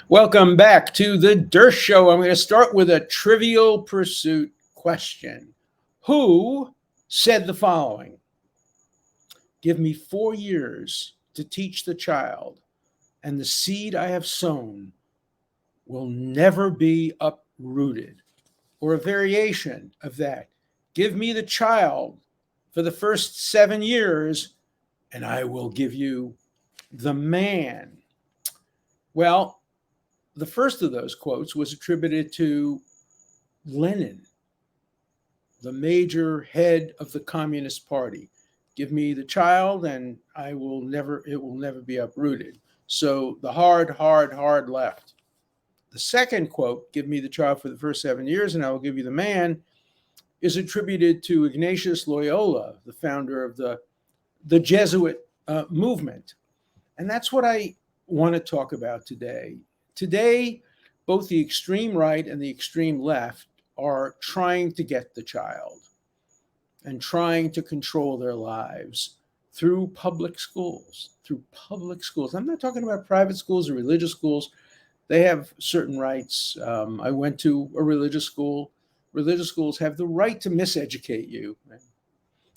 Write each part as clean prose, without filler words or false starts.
Welcome back to the Dershow. I'm going to start with a trivial pursuit question. Who said the following? Give me 4 years to teach the child, and the seed I have sown will never be uprooted. Or a variation of that. Give me the child for the first 7 years, and I will give you the man. Well, the first of those quotes was attributed to Lenin, the major head of the Communist Party. Give me the child and it will never be uprooted. So the hard left. The second quote, give me the child for the first 7 years and I will give you the man, is attributed to Ignatius Loyola, the founder of the Jesuit movement. And that's what I want to talk about today. Today, both the extreme right and the extreme left are trying to get the child and trying to control their lives through public schools. I'm not talking about private schools or religious schools. They have certain rights. I went to a religious school. Religious schools have the right to miseducate you.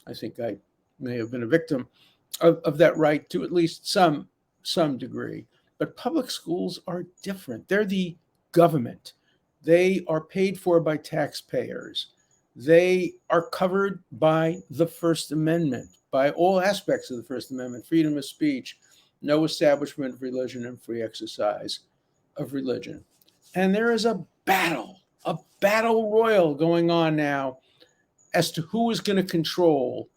I think I may have been a victim of that right to at least some degree. But public schools are different. They're the government. They are paid for by taxpayers. They are covered by the First Amendment, by all aspects of the First Amendment: freedom of speech, no establishment of religion, and free exercise of religion. And there is a battle royal going on now as to who is going to control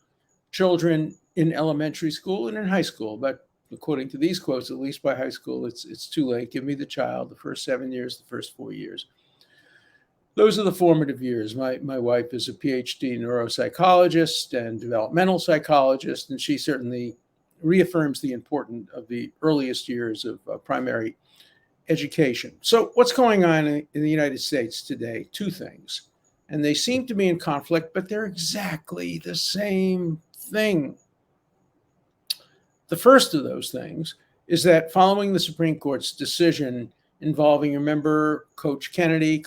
children in elementary school and in high school. But according to these quotes, at least by high school, it's too late. Give me the child, the first 7 years, the first 4 years. Those are the formative years. My wife is a PhD neuropsychologist and developmental psychologist, and she certainly reaffirms the importance of the earliest years of primary education. So what's going on in the United States today? Two things. And they seem to be in conflict, but they're exactly the same thing. The first of those things is that following the Supreme Court's decision involving, remember, Coach Kennedy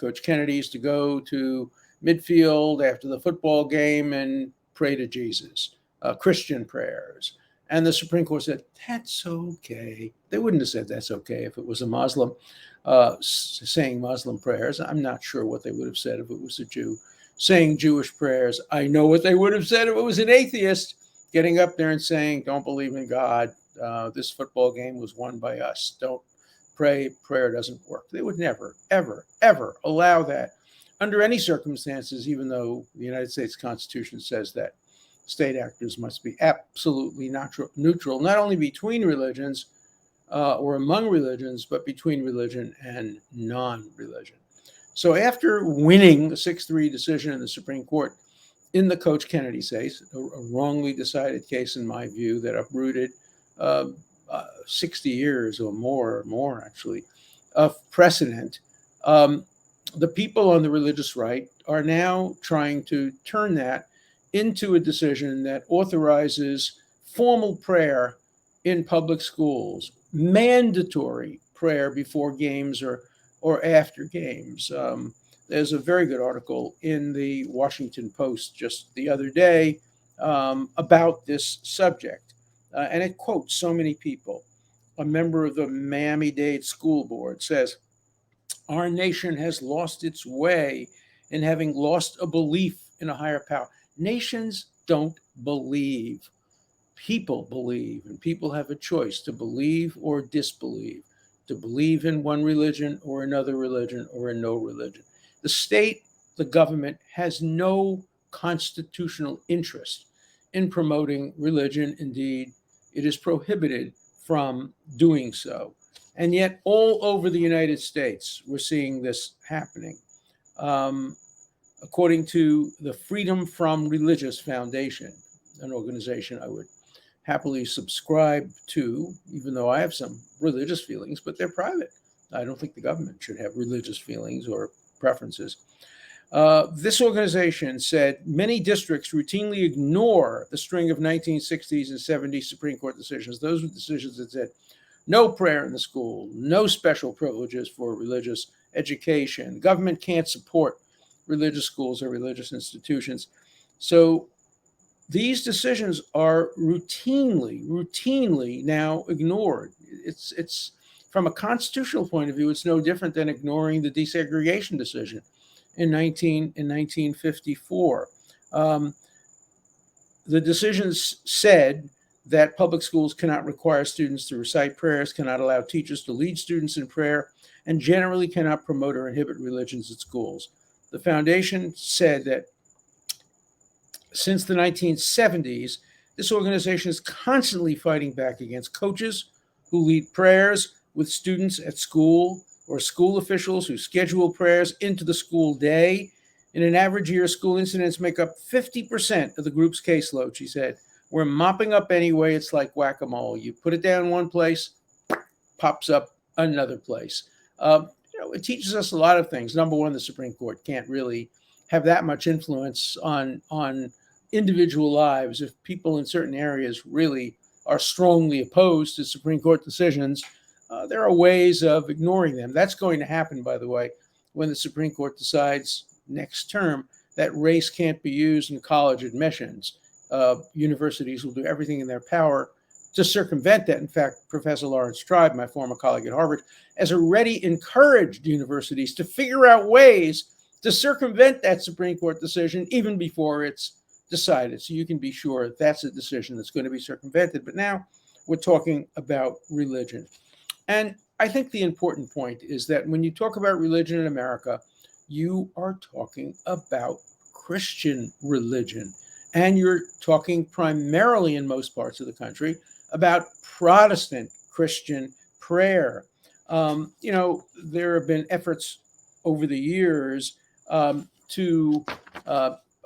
used to go to midfield after the football game and pray to Jesus, Christian prayers. And the Supreme Court said, that's okay. They wouldn't have said that's okay if it was a Muslim saying Muslim prayers. I'm not sure what they would have said if it was a Jew saying Jewish prayers. I know what they would have said if it was an atheist getting up there and saying, don't believe in God. This football game was won by us. Don't pray. Prayer doesn't work. They would never, ever allow that under any circumstances, even though the United States Constitution says that state actors must be absolutely neutral, not only between religions or among religions, but between religion and non-religion. So after winning the 6-3 decision in the Supreme Court in the Coach Kennedy case, a wrongly decided case in my view that uprooted 60 years or more actually, of precedent, the people on the religious right are now trying to turn that into a decision that authorizes formal prayer in public schools, mandatory prayer before games or after games. There's a very good article in the Washington Post just the other day about this subject, and it quotes so many people. A member of the Miami-Dade School Board says, our nation has lost its way in having lost a belief in a higher power. Nations don't believe. People believe, and people have a choice to believe or disbelieve, to believe in one religion or another religion or in no religion. The state, the government, has no constitutional interest in promoting religion. Indeed, it is prohibited from doing so. And yet, all over the United States, we're seeing this happening. According to the Freedom from Religious Foundation, an organization I would happily subscribe to, even though I have some religious feelings, but they're private. I don't think the government should have religious feelings or preferences. This organization said many districts routinely ignore the string of 1960s and 70s Supreme Court decisions. Those were decisions that said no prayer in the school, no special privileges for religious education. The government can't support religious schools or religious institutions. So these decisions are routinely now ignored. It's from a constitutional point of view, it's no different than ignoring the desegregation decision in 1954. The decisions said that public schools cannot require students to recite prayers, cannot allow teachers to lead students in prayer, and generally cannot promote or inhibit religions at schools. The foundation said that since the 1970s, this organization is constantly fighting back against coaches who lead prayers with students at school or school officials who schedule prayers into the school day. In an average year, school incidents make up 50% of the group's caseload, she said. We're mopping up anyway. It's like whack-a-mole. You put it down one place, pops up another place. It teaches us a lot of things. Number one, the Supreme Court can't really have that much influence on individual lives. If people in certain areas really are strongly opposed to Supreme Court decisions, there are ways of ignoring them. That's going to happen, by the way, when the Supreme Court decides next term that race can't be used in college admissions. Universities will do everything in their power to circumvent that. In fact, Professor Lawrence Tribe, my former colleague at Harvard, has already encouraged universities to figure out ways to circumvent that Supreme Court decision even before it's decided. So you can be sure that's a decision that's going to be circumvented. But now we're talking about religion. And I think the important point is that when you talk about religion in America, you are talking about Christian religion. And you're talking primarily in most parts of the country about Protestant Christian prayer. There have been efforts over the years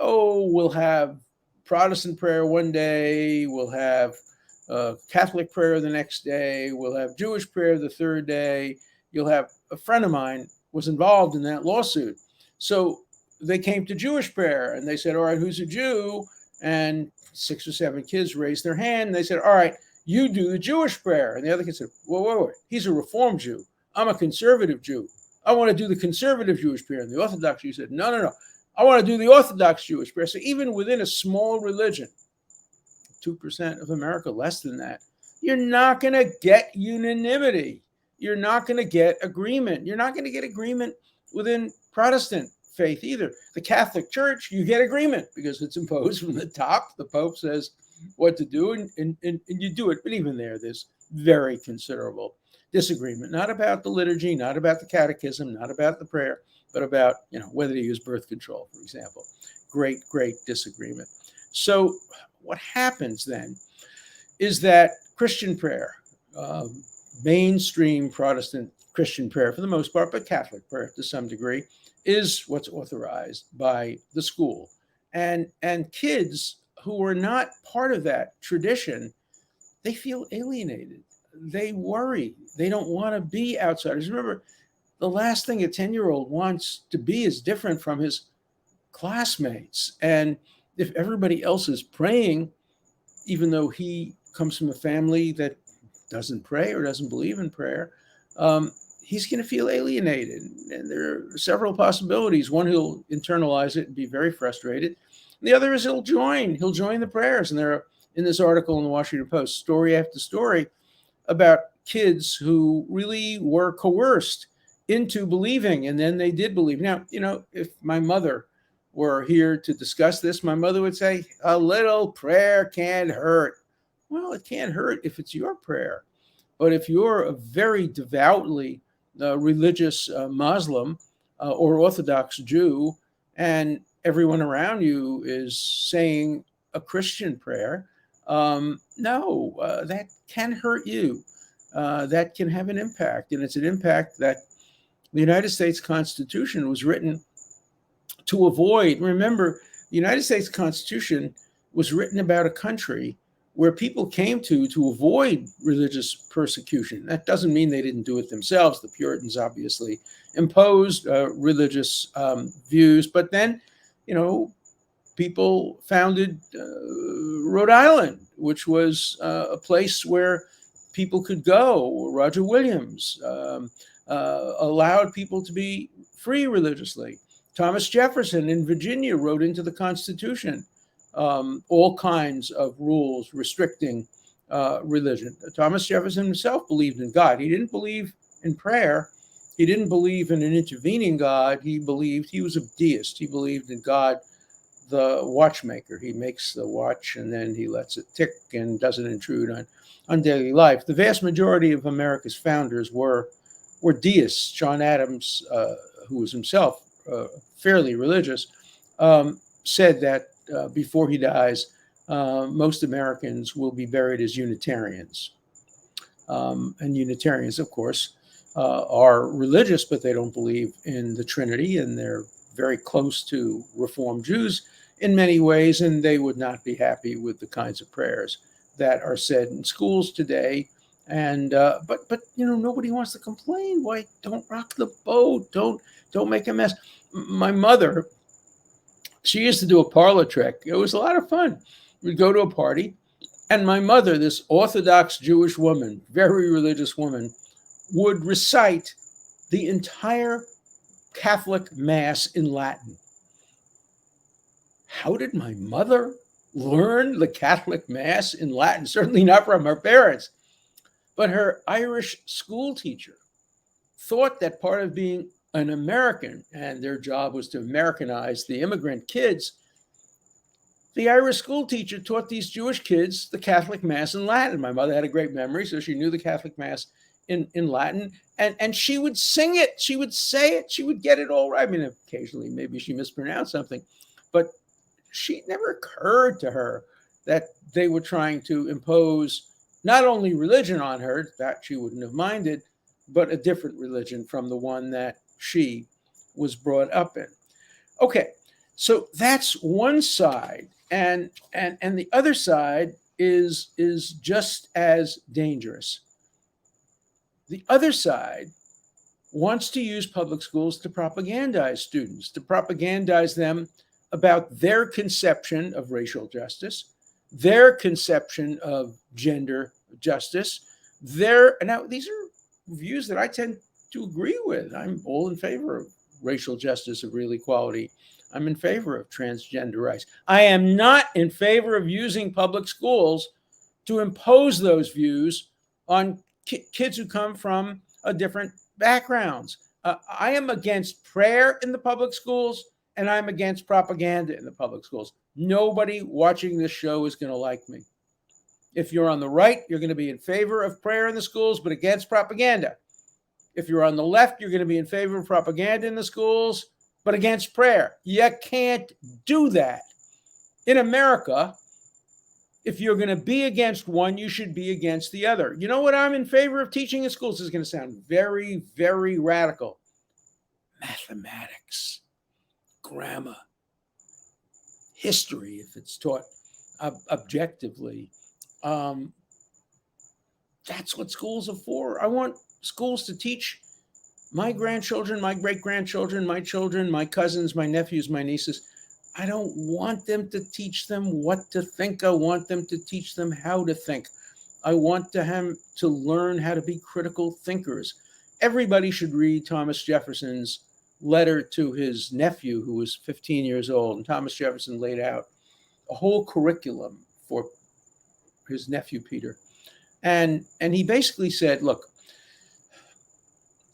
we'll have Protestant prayer one day, we'll have Catholic prayer the next day, we'll have Jewish prayer the third day. You'll have a friend of mine was involved in that lawsuit. So they came to Jewish prayer and they said, all right, who's a Jew? And 6 or 7 kids raised their hand and they said, all right, you do the Jewish prayer. And the other kid said, wait, he's a Reformed Jew. I'm a conservative Jew. I want to do the conservative Jewish prayer. And the Orthodox Jew said, no. I want to do the Orthodox Jewish prayer. So even within a small religion, 2% of America, less than that, you're not going to get unanimity. You're not going to get agreement. You're not going to get agreement within Protestant faith either. The Catholic Church, you get agreement because it's imposed from the top. The Pope says what to do and you do it. But even there's very considerable disagreement, not about the liturgy, not about the catechism, not about the prayer, but about whether to use birth control, for example. Great disagreement. So what happens then is that Christian prayer, mainstream Protestant Christian prayer for the most part, but Catholic prayer to some degree, is what's authorized by the school. And kids who are not part of that tradition, they feel alienated. They worry. They don't want to be outsiders. Remember, the last thing a 10-year-old wants to be is different from his classmates. And if everybody else is praying, even though he comes from a family that doesn't pray or doesn't believe in prayer, he's going to feel alienated. And there are several possibilities. One, he'll internalize it and be very frustrated. The other is he'll join the prayers. And there are, in this article in the Washington Post, story after story about kids who really were coerced into believing, and then they did believe. Now, if my mother were here to discuss this, my mother would say, a little prayer can't hurt. Well, it can't hurt if it's your prayer. But if you're a very devoutly religious Muslim or Orthodox Jew, and everyone around you is saying a Christian prayer, that can hurt you. That can have an impact. And it's an impact that the United States Constitution was written to avoid. Remember, the United States Constitution was written about a country where people came to avoid religious persecution. That doesn't mean they didn't do it themselves. The Puritans obviously imposed religious views, but then, people founded Rhode Island, which was a place where people could go. Roger Williams allowed people to be free religiously. Thomas Jefferson in Virginia wrote into the Constitution all kinds of rules restricting religion. Thomas Jefferson himself believed in God. He didn't believe in prayer. He didn't believe in an intervening God. He was a deist. He believed in God, the watchmaker. He makes the watch and then he lets it tick and doesn't intrude on daily life. The vast majority of America's founders were deists. John Adams, who was himself fairly religious, said that before he dies, most Americans will be buried as Unitarians. And Unitarians, of course, are religious, but they don't believe in the Trinity, and they're very close to Reformed Jews in many ways, and they would not be happy with the kinds of prayers that are said in schools today. And but nobody wants to complain. Why? Don't rock the boat. Don't make a mess. My mother, she used to do a parlor trick. It was a lot of fun. We'd go to a party, and my mother, this Orthodox Jewish woman, very religious woman, would recite the entire Catholic Mass in Latin. How did my mother learn the Catholic Mass in Latin? Certainly not from her parents. But her Irish school teacher thought that part of being an American, and their job was to Americanize the immigrant kids, the Irish school teacher taught these Jewish kids the Catholic Mass in Latin. My mother had a great memory, so she knew the Catholic Mass in Latin, and she would sing it, she would say it, she would get it all right. I mean, occasionally maybe she mispronounced something, but it never occurred to her that they were trying to impose not only religion on her, that she wouldn't have minded, but a different religion from the one that she was brought up in. Okay, so that's one side, and the other side is just as dangerous. The other side wants to use public schools to propagandize students, to propagandize them about their conception of racial justice, their conception of gender justice. Now, these are views that I tend to agree with. I'm all in favor of racial justice, of real equality. I'm in favor of transgender rights. I am not in favor of using public schools to impose those views on kids who come from different backgrounds. I am against prayer in the public schools, and I'm against propaganda in the public schools. Nobody watching this show is going to like me. If you're on the right, you're going to be in favor of prayer in the schools, but against propaganda. If you're on the left, you're going to be in favor of propaganda in the schools, but against prayer. You can't do that. In America, if you're going to be against one, you should be against the other. You know what I'm in favor of teaching in schools? This is going to sound very, very radical. Mathematics, grammar, history, if it's taught objectively. That's what schools are for. I want schools to teach my grandchildren, my great-grandchildren, my children, my cousins, my nephews, my nieces. I don't want them to teach them what to think. I want them to teach them how to think. I want them to learn how to be critical thinkers. Everybody should read Thomas Jefferson's letter to his nephew, who was 15 years old. And Thomas Jefferson laid out a whole curriculum for his nephew, Peter. And he basically said, look,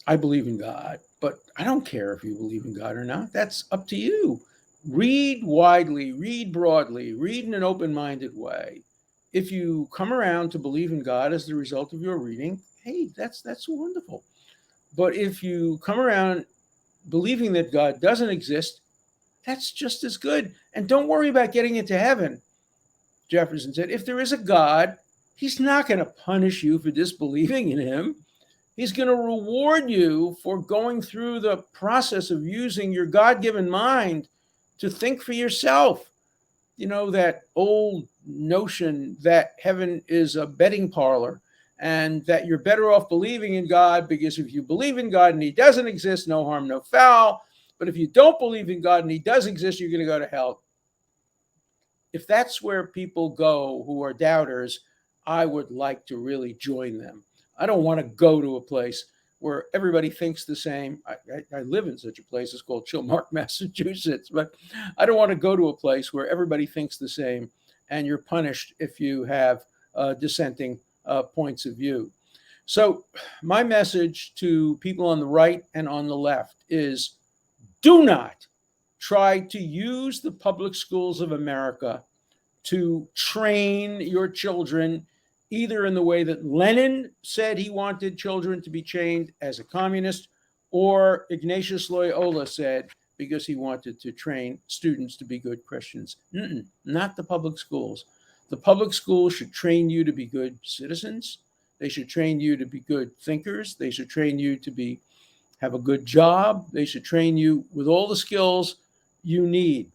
I believe in God, but I don't care if you believe in God or not. That's up to you. Read widely, read broadly, read in an open-minded way. If you come around to believe in God as the result of your reading, hey, that's wonderful. But if you come around believing that God doesn't exist, that's just as good. And don't worry about getting into heaven. Jefferson said, if there is a God, he's not going to punish you for disbelieving in him. He's going to reward you for going through the process of using your God-given mind to think for yourself. You know, that old notion that heaven is a betting parlor and that you're better off believing in God, because if you believe in God and he doesn't exist, no harm, no foul. But if you don't believe in God and he does exist, you're going to go to hell. If that's where people go who are doubters, I would like to really join them. I don't want to go to a place where everybody thinks the same. I live in such a place. It's called Chilmark, Massachusetts. But I don't want to go to a place where everybody thinks the same and you're punished if you have dissenting points of view. So my message to people on the right and on the left is, do not try to use the public schools of America to train your children either in the way that Lenin said he wanted children to be trained as a communist, or Ignatius Loyola said because he wanted to train students to be good Christians. Not the public schools. The public schools should train you to be good citizens. They should train you to be good thinkers. They should train you to have a good job. They should train you with all the skills you need.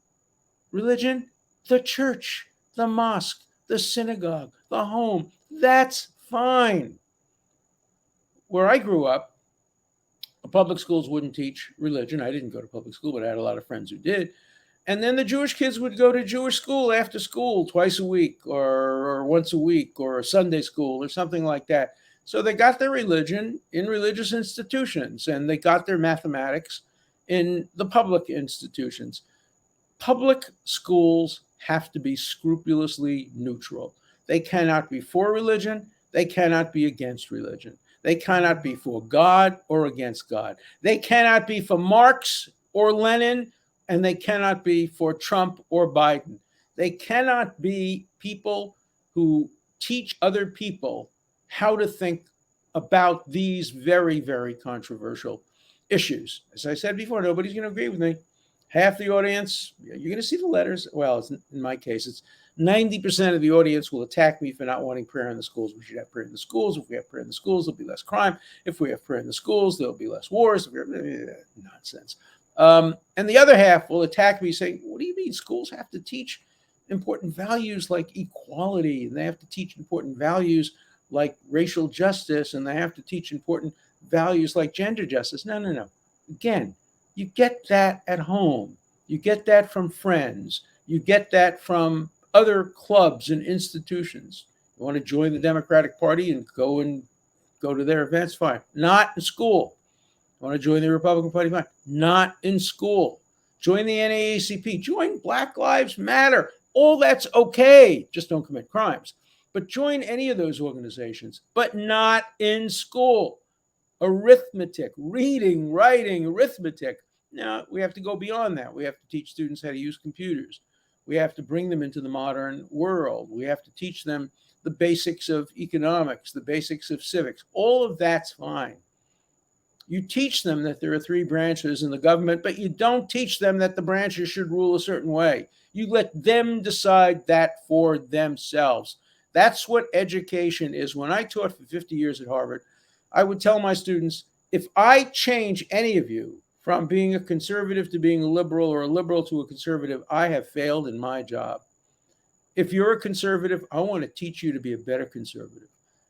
Religion, the church, the mosque, the synagogue, the home, that's fine. Where I grew up, the public schools wouldn't teach religion. I didn't go to public school, but I had a lot of friends who did. And then the Jewish kids would go to Jewish school after school twice a week or once a week, or a Sunday school or something like that. So they got their religion in religious institutions, and they got their mathematics in the public institutions. Public schools have to be scrupulously neutral. They cannot be for religion. They cannot be against religion. They cannot be for God or against God. They cannot be for Marx or Lenin, and they cannot be for Trump or Biden. They cannot be people who teach other people how to think about these very, very controversial issues. As I said before, nobody's going to agree with me. Half the audience, you're going to see the letters. Well, in my case, it's 90% of the audience will attack me for not wanting prayer in the schools. We should have prayer in the schools. If we have prayer in the schools, there'll be less crime. If we have prayer in the schools, there'll be less wars. Nonsense. And the other half will attack me saying, what do you mean? Schools have to teach important values like equality, and they have to teach important values like racial justice, and they have to teach important values like gender justice. No. Again, you get that at home. You get that from friends. You get that from other clubs and institutions. You want to join the Democratic Party and go to their events? Fine. Not in school. You want to join the Republican Party? Fine. Not in school. Join the NAACP. Join Black Lives Matter. All that's okay. Just don't commit crimes. But join any of those organizations, but not in school. Arithmetic, reading, writing, arithmetic. Now, we have to go beyond that. We have to teach students how to use computers. We have to bring them into the modern world. We have to teach them the basics of economics, the basics of civics. All of that's fine. You teach them that there are three branches in the government, but you don't teach them that the branches should rule a certain way. You let them decide that for themselves. That's what education is. When I taught for 50 years at Harvard, I would tell my students, if I change any of you from being a conservative to being a liberal, or a liberal to a conservative, I have failed in my job. If you're a conservative, I want to teach you to be a better conservative.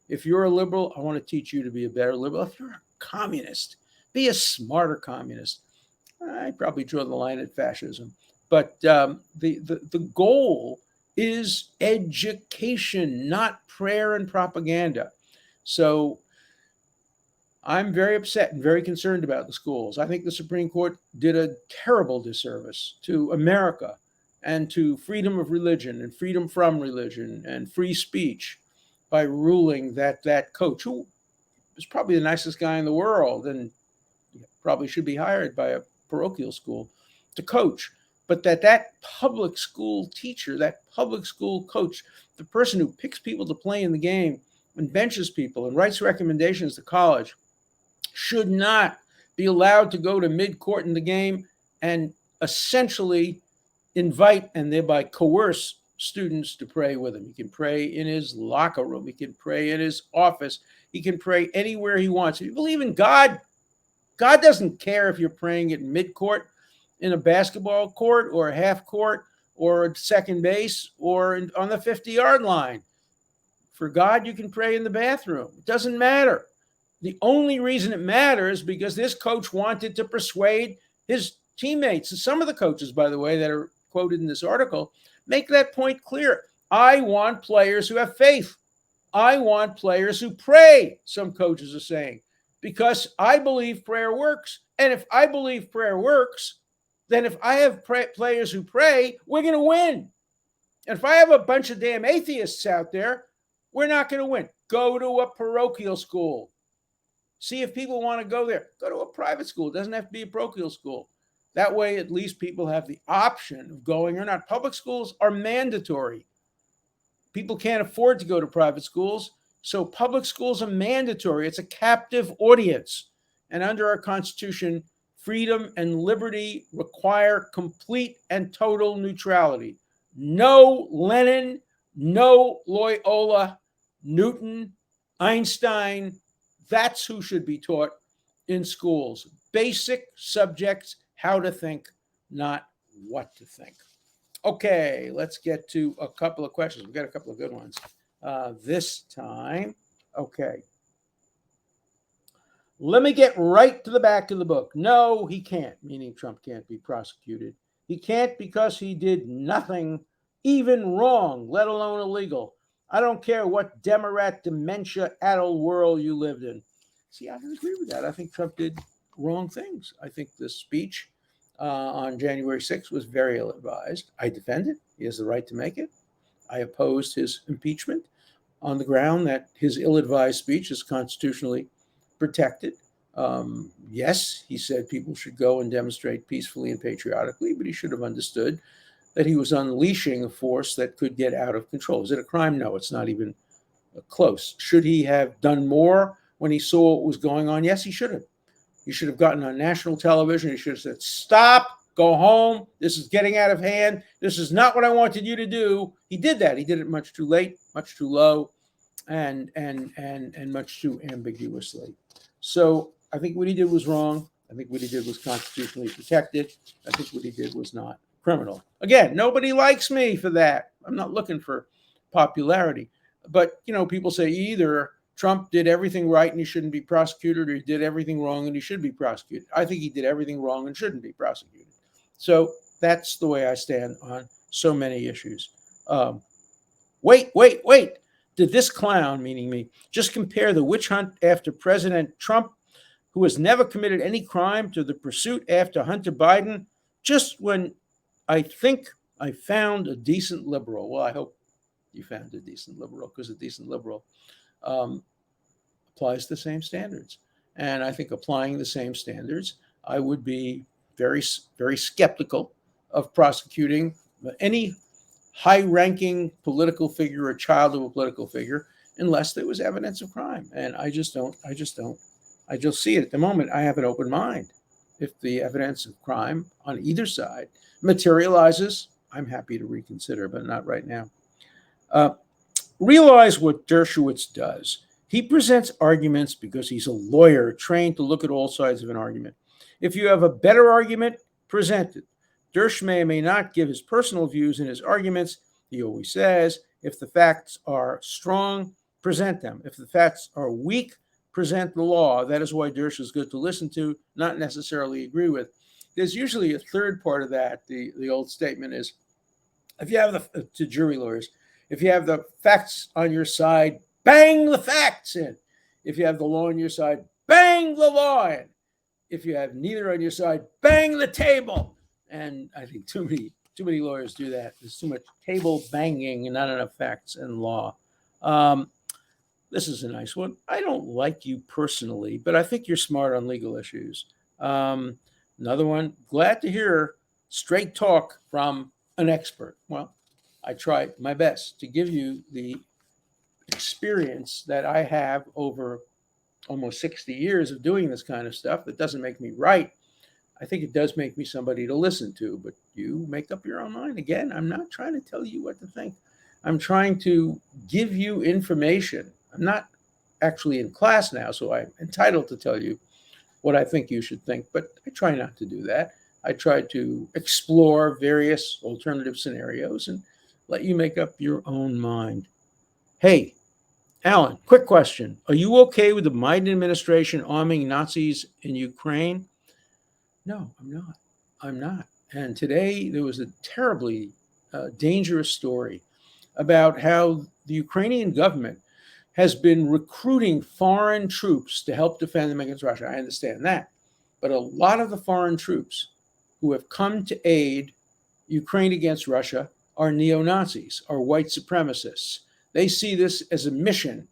If you're a liberal, I want to teach you to be a better liberal. If you're a communist, be a smarter communist. I probably draw the line at fascism. But the goal is education, not prayer and propaganda. So I'm very upset and very concerned about the schools. I think the Supreme Court did a terrible disservice to America and to freedom of religion and freedom from religion and free speech by ruling that that coach, who is probably the nicest guy in the world and probably should be hired by a parochial school to coach, but that public school teacher, that public school coach, the person who picks people to play in the game and benches people and writes recommendations to college, should not be allowed to go to mid-court in the game and essentially invite and thereby coerce students to pray with him. He can pray in his locker room. He can pray in his office. He can pray anywhere he wants. If you believe in God, God doesn't care if you're praying at mid-court in a basketball court or a half court or at second base or on the 50-yard line. For God, you can pray in the bathroom. It doesn't matter. The only reason it matters is because this coach wanted to persuade his teammates. And some of the coaches, by the way, that are quoted in this article, make that point clear. I want players who have faith. I want players who pray, some coaches are saying, because I believe prayer works. And if I believe prayer works, then if I have players who pray, we're going to win. And if I have a bunch of damn atheists out there, we're not going to win. Go to a parochial school. See if people want to go there. Go to a private school. It doesn't have to be a parochial school. That way, at least people have the option of going or not. Public schools are mandatory. People can't afford to go to private schools, so public schools are mandatory. It's a captive audience. And under our Constitution, freedom and liberty require complete and total neutrality. No Lenin, no Loyola, Newton, Einstein. That's who should be taught in schools. Basic subjects, how to think, not what to think. Okay, let's get to a couple of questions. We've got a couple of good ones this time. Okay. Let me get right to the back of the book. No, he can't, meaning Trump can't be prosecuted. He can't because he did nothing even wrong, let alone illegal. I don't care what Democrat dementia-addled world you lived in. See, I don't agree with that. I think Trump did wrong things. I think the speech on January 6th was very ill-advised. I defend it. He has the right to make it. I opposed his impeachment on the ground that his ill-advised speech is constitutionally protected. Yes, he said people should go and demonstrate peacefully and patriotically, but he should have understood that he was unleashing a force that could get out of control. Is it a crime? No, it's not even close. Should he have done more when he saw what was going on? Yes, he should have. He should have gotten on national television. He should have said, stop, go home. This is getting out of hand. This is not what I wanted you to do. He did that. He did it much too late, much too low, and much too ambiguously. So I think what he did was wrong. I think what he did was constitutionally protected. I think what he did was not criminal. Again, nobody likes me for that. I'm not looking for popularity. But, people say either Trump did everything right and he shouldn't be prosecuted, or he did everything wrong and he should be prosecuted. I think he did everything wrong and shouldn't be prosecuted. So that's the way I stand on so many issues. Wait. Did this clown, meaning me, just compare the witch hunt after President Trump, who has never committed any crime, to the pursuit after Hunter Biden, just when I think I found a decent liberal? Well, I hope you found a decent liberal, because a decent liberal applies the same standards. And I think applying the same standards, I would be very, very skeptical of prosecuting any high-ranking political figure or child of a political figure unless there was evidence of crime. And I just see it at the moment. I have an open mind. If the evidence of crime on either side materializes, I'm happy to reconsider, but not right now. Realize what Dershowitz does. He presents arguments because he's a lawyer trained to look at all sides of an argument. If you have a better argument, present it. Dersh may or may not give his personal views in his arguments. He always says, if the facts are strong, present them. If the facts are weak, present the law. That is why Dersh is good to listen to, not necessarily agree with. There's usually a third part of that. The old statement is, if you have to jury lawyers, if you have the facts on your side, bang the facts in. If you have the law on your side, bang the law in. If you have neither on your side, bang the table. And I think too many lawyers do that. There's too much table banging and not enough facts and law. This is a nice one. I don't like you personally, but I think you're smart on legal issues. Another one. Glad to hear straight talk from an expert. Well, I try my best to give you the experience that I have over almost 60 years of doing this kind of stuff. That doesn't make me right. I think it does make me somebody to listen to, but you make up your own mind. Again, I'm not trying to tell you what to think. I'm trying to give you information. I'm not actually in class now, so I'm entitled to tell you what I think you should think, but I try not to do that. I try to explore various alternative scenarios and let you make up your own mind. Hey, Alan, quick question. Are you okay with the Biden administration arming Nazis in Ukraine? No, I'm not. And today there was a terribly dangerous story about how the Ukrainian government has been recruiting foreign troops to help defend them against Russia. I understand that. But a lot of the foreign troops who have come to aid Ukraine against Russia are neo-Nazis, are white supremacists. They see this as a mission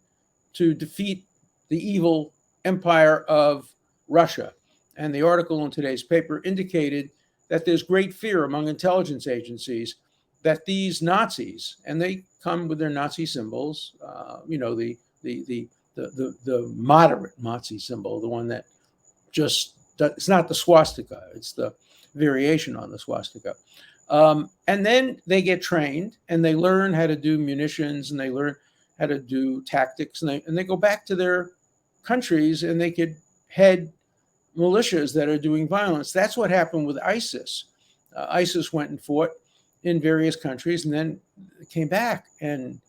to defeat the evil empire of Russia. And the article in today's paper indicated that there's great fear among intelligence agencies that these Nazis, and they come with their Nazi symbols, the moderate Nazi symbol, the one that just, it's not the swastika, it's the variation on the swastika. And then they get trained and they learn how to do munitions and they learn how to do tactics, and they go back to their countries and they could head militias that are doing violence. That's what happened with ISIS. ISIS went and fought in various countries and then came back and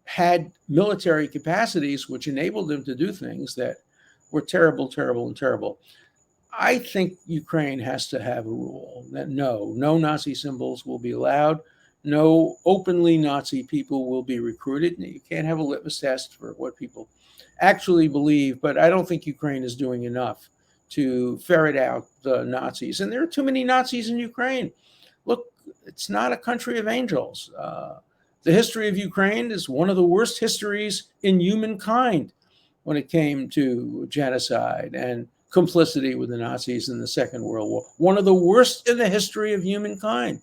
had military capacities which enabled them to do things that were terrible, terrible, and terrible. I think Ukraine has to have a rule that no Nazi symbols will be allowed. No openly Nazi people will be recruited. You can't have a litmus test for what people actually believe, but I don't think Ukraine is doing enough to ferret out the Nazis. And there are too many Nazis in Ukraine. Look, it's not a country of angels. The history of Ukraine is one of the worst histories in humankind when it came to genocide and complicity with the Nazis in the Second World War. One of the worst in the history of humankind.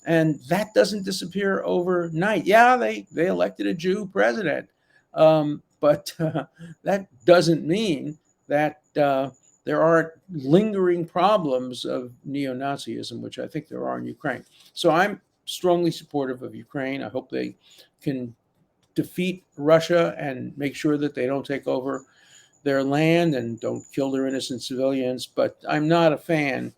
And that doesn't disappear overnight. Yeah, they elected a Jew president, but that doesn't mean that there aren't lingering problems of neo-Nazism, which I think there are in Ukraine. So I'm strongly supportive of Ukraine. I hope they can defeat Russia and make sure that they don't take over their land and don't kill their innocent civilians. But I'm not a fan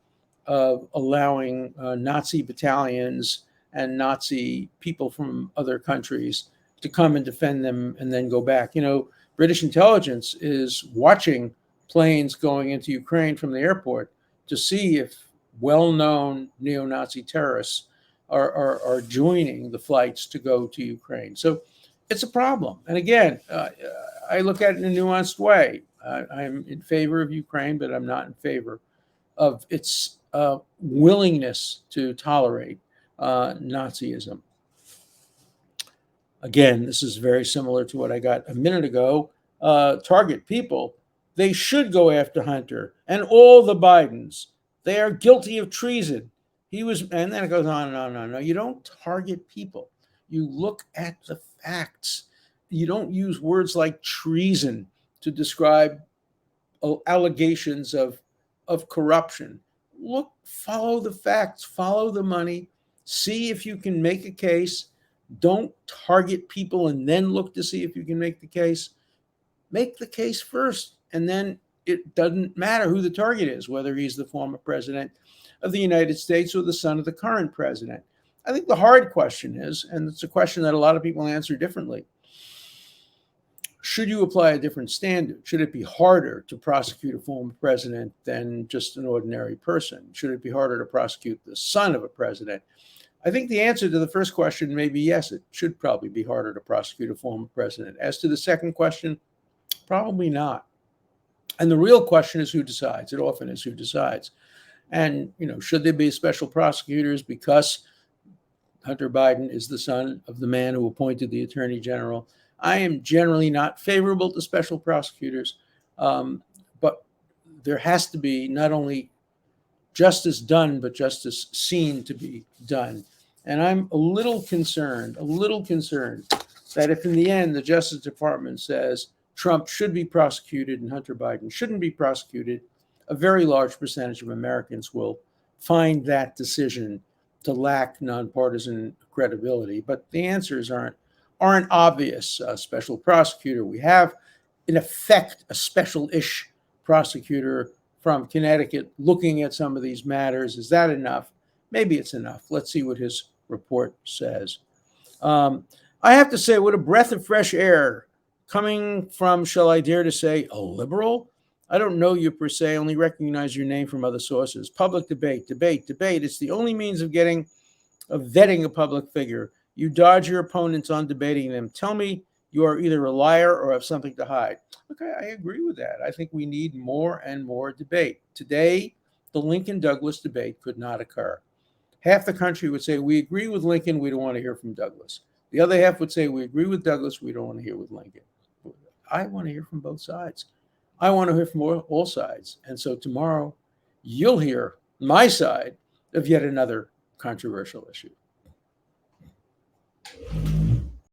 of allowing Nazi battalions and Nazi people from other countries to come and defend them and then go back. You know, British intelligence is watching planes going into Ukraine from the airport to see if well-known neo-Nazi terrorists are joining the flights to go to Ukraine. So it's a problem. And again, I look at it in a nuanced way. I'm in favor of Ukraine, but I'm not in favor of its willingness to tolerate Nazism. Again, this is very similar to what I got a minute ago. Target people. They should go after Hunter and all the Bidens. They are guilty of treason. And then it goes on and on and on. No, you don't target people. You look at the facts. You don't use words like treason to describe allegations of corruption. Look, follow the facts, follow the money, see if you can make a case. Don't target people and then look to see if you can make the case. Make the case first, and then it doesn't matter who the target is, whether he's the former president of the United States or the son of the current president. I think the hard question is, and it's a question that a lot of people answer differently, should you apply a different standard? Should it be harder to prosecute a former president than just an ordinary person? Should it be harder to prosecute the son of a president? I think the answer to the first question may be yes, it should probably be harder to prosecute a former president. As to the second question, probably not. And the real question is who decides. It often is who decides. And, should there be special prosecutors because Hunter Biden is the son of the man who appointed the attorney general? I am generally not favorable to special prosecutors, but there has to be not only justice done, but justice seen to be done. And I'm a little concerned that if in the end the Justice Department says Trump should be prosecuted and Hunter Biden shouldn't be prosecuted, a very large percentage of Americans will find that decision to lack nonpartisan credibility. But the answers aren't obvious. Special prosecutor. We have, in effect, a special-ish prosecutor from Connecticut looking at some of these matters. Is that enough? Maybe it's enough. Let's see what his report says. I have to say, what a breath of fresh air coming from, shall I dare to say, a liberal? I don't know you per se, only recognize your name from other sources. Public debate. It's the only means of vetting a public figure. You dodge your opponents on debating them. Tell me You are either a liar or have something to hide. Okay, I agree with that. I think we need more and more debate. Today, the Lincoln-Douglas debate could not occur. Half the country would say, we agree with Lincoln, we don't want to hear from Douglas. The other half would say, we agree with Douglas, we don't want to hear with Lincoln. I want to hear from both sides. I want to hear from all sides. And so tomorrow, you'll hear my side of yet another controversial issue.